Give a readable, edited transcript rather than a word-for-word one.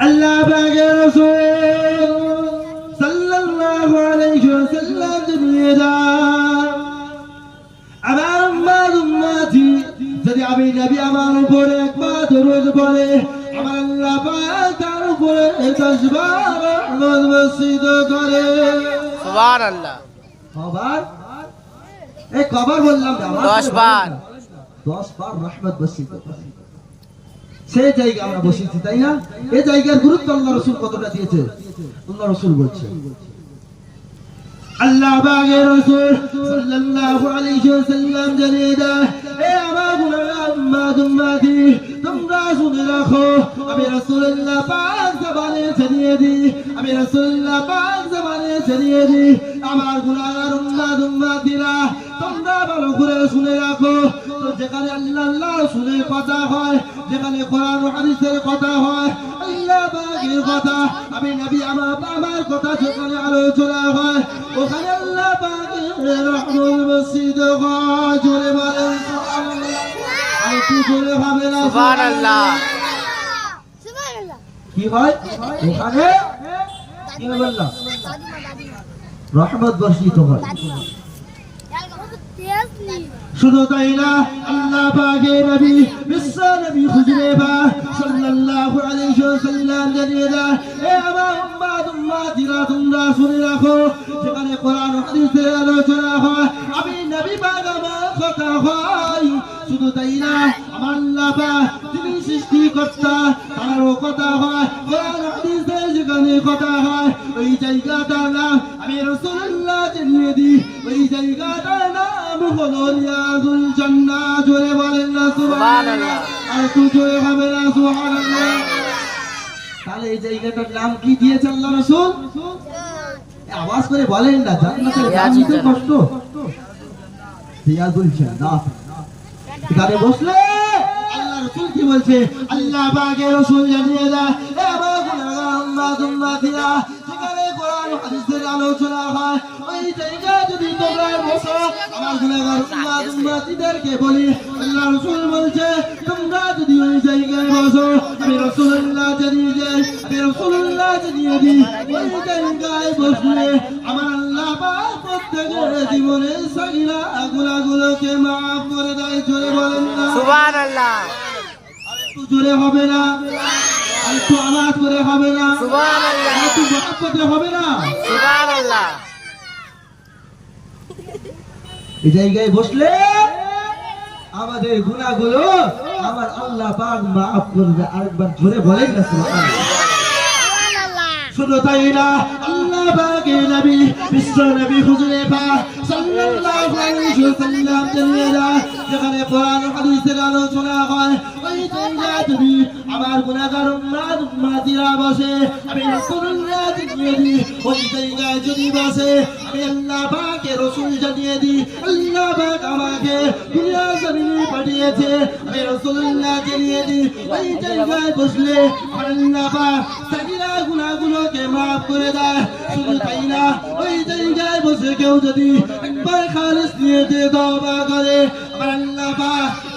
আল্লাহ পাকের রাসূল সাল্লাল্লাহু আলাইহি ওয়াসাল্লাম জানিয়ে দেন আমার উম্মতি যদি আমি নবী আমার উপরে একবার দরুদ পড়ে আমার আল্লাহ পাক তার উপরে 10 বার রহমত বর্ষিত করে সুবহানাল্লাহ। কবার এই কবার বললাম 10 বার 10 বার রহমত বর্ষিত করে সেই জায়গা আমরা বসেছি তাই না এই জায়গার গুরুত্ব আল্লাহ রাসূল কতটা দিয়েছে আল্লাহ রাসূল বলছে আল্লাহ পাকের রাসূল সাল্লাল্লাহু আলাইহি ওয়াসাল্লাম জানিয়ে দেন এ আমার উম্মতি তোমরা শুনে রাখো আমি রাসূলুল্লাহ পাক জবানে জানিয়ে দিই আমি রাসূলুল্লাহ পাক জবানে জানিয়ে দিই আমার গুনাহগার উম্মতিরা তোমরা ভালো করে শুনে রাখো তো যেখানে আল্লাহ রাসূলের কথা হয় যেখানে কোরআন ও হাদিসের কথা হয় আল্লাহ পাকের কথা আমি নবী আমার কথা যেখানে আলোচনা হয় ওখানে আল্লাহ পাকের রহমত বর্ষিত হয় জোরে বলেন সুবহানাল্লাহ আর কি জোরে হবে না সুবহানাল্লাহ সুবহানাল্লাহ কি হয় ওখানে কি বললাম রহমত বর্ষিত হয় শুধু তাই না আল্লাহ পাকের নবী বিশ্ব নবী হুজুরে পাক সাল্লাল্লাহু আলাইহি ওয়াসাল্লাম জানিয়ে দেন এ আমার উম্মতিরা তোমরা শুনে রাখো যেখানে কোরআন ও হাদিসের আলোচনা হয় আমি নবী পাক আমার কথা হয় শুধু তাই না আমার আল্লাহ পাক তিনি সৃষ্টিকর্তা তারও কথা হয় কোরআন ও হাদিসের যেখানে কথা হয় ওই জায়গাটার নাম আমি রাসূলুল্লাহ জানিয়ে দিই ওই জায়গাটার নাম হলো রিয়াদুল জান্নাহ জোরে বলেন না সুবহানাল্লাহ আর তুই জোরে হবে না সুবহানাল্লাহ তাহলে এই জায়গাটার নাম কি দিয়েছে আল্লাহ রাসূল আওয়াজ করে বলেন না জান্নাতের নাম নিতে কষ্ট রিয়াদুল জান্নাহ এখানে বসলে আল্লাহ রাসূল কি বলছে আল্লাহ পাকের রাসূল জানিয়ে দেয় এ আমার গুনাহগার উম্মতিরা যেখানে কোরআন ও হাদিসের আলোচনা হয় ওই জায়গায় যদি তোমরা বসো আমার গুনাহগার উম্মতিদেরকে বলি আল্লাহ রাসূল বলছে তোমরা যদি ওই জায়গায় বসো আমি রাসূলুল্লাহ জানিয়ে দিই ওই জায়গায় বসলে আমার আল্লাহ পাক প্রত্যেকের জীবনের সগীরা গুনাহগুলোকে maaf করে দেয় জোরে বলেন না সুবহানাল্লাহ একটু জোরে হবে না একটু আওয়াজ করে হবে না সুবহানাল্লাহ একটু মহব্বতে হবে না সুবহানাল্লাহ। এই জায়গায় বসলে আমাদের গুনাহগুলো আমার আল্লাহ পাক maaf করবে আরেকবার জোরে বলেন না সুবহানাল্লাহ শুধু তাই না আল্লাহ পাকের নবী বিশ্ব নবী হুজুরে পাক সাল্লাল্লাহু আলাইহি ওয়াসাল্লাম জানিয়ে দেন যেখানে কোরআন ও হাদিসের আলোচনা হয় ওই জায়গায় যদি আমার গুনাহগার উম্মতিরা বসে আমি রাসূলুল্লাহ জানিয়ে দিই ওই জায়গায় যদি বসে আমি আল্লাহ পাকের রাসূল জানিয়ে দিই আল্লাহ পাক আমাকে দুনিয়া জমিনে পাঠিয়েছে আমি রাসূলুল্লাহ জানিয়ে দিই ওই জায়গায় বসলে আমার আল্লাহ পাক সগীরা গুনাহগুলোকে maaf করে দেয় শুধু তাই না ওই জায়গায় বসে কেউ যদি একবার খালিস নিয়ে তওবা করে আমার আল্লাহ পাক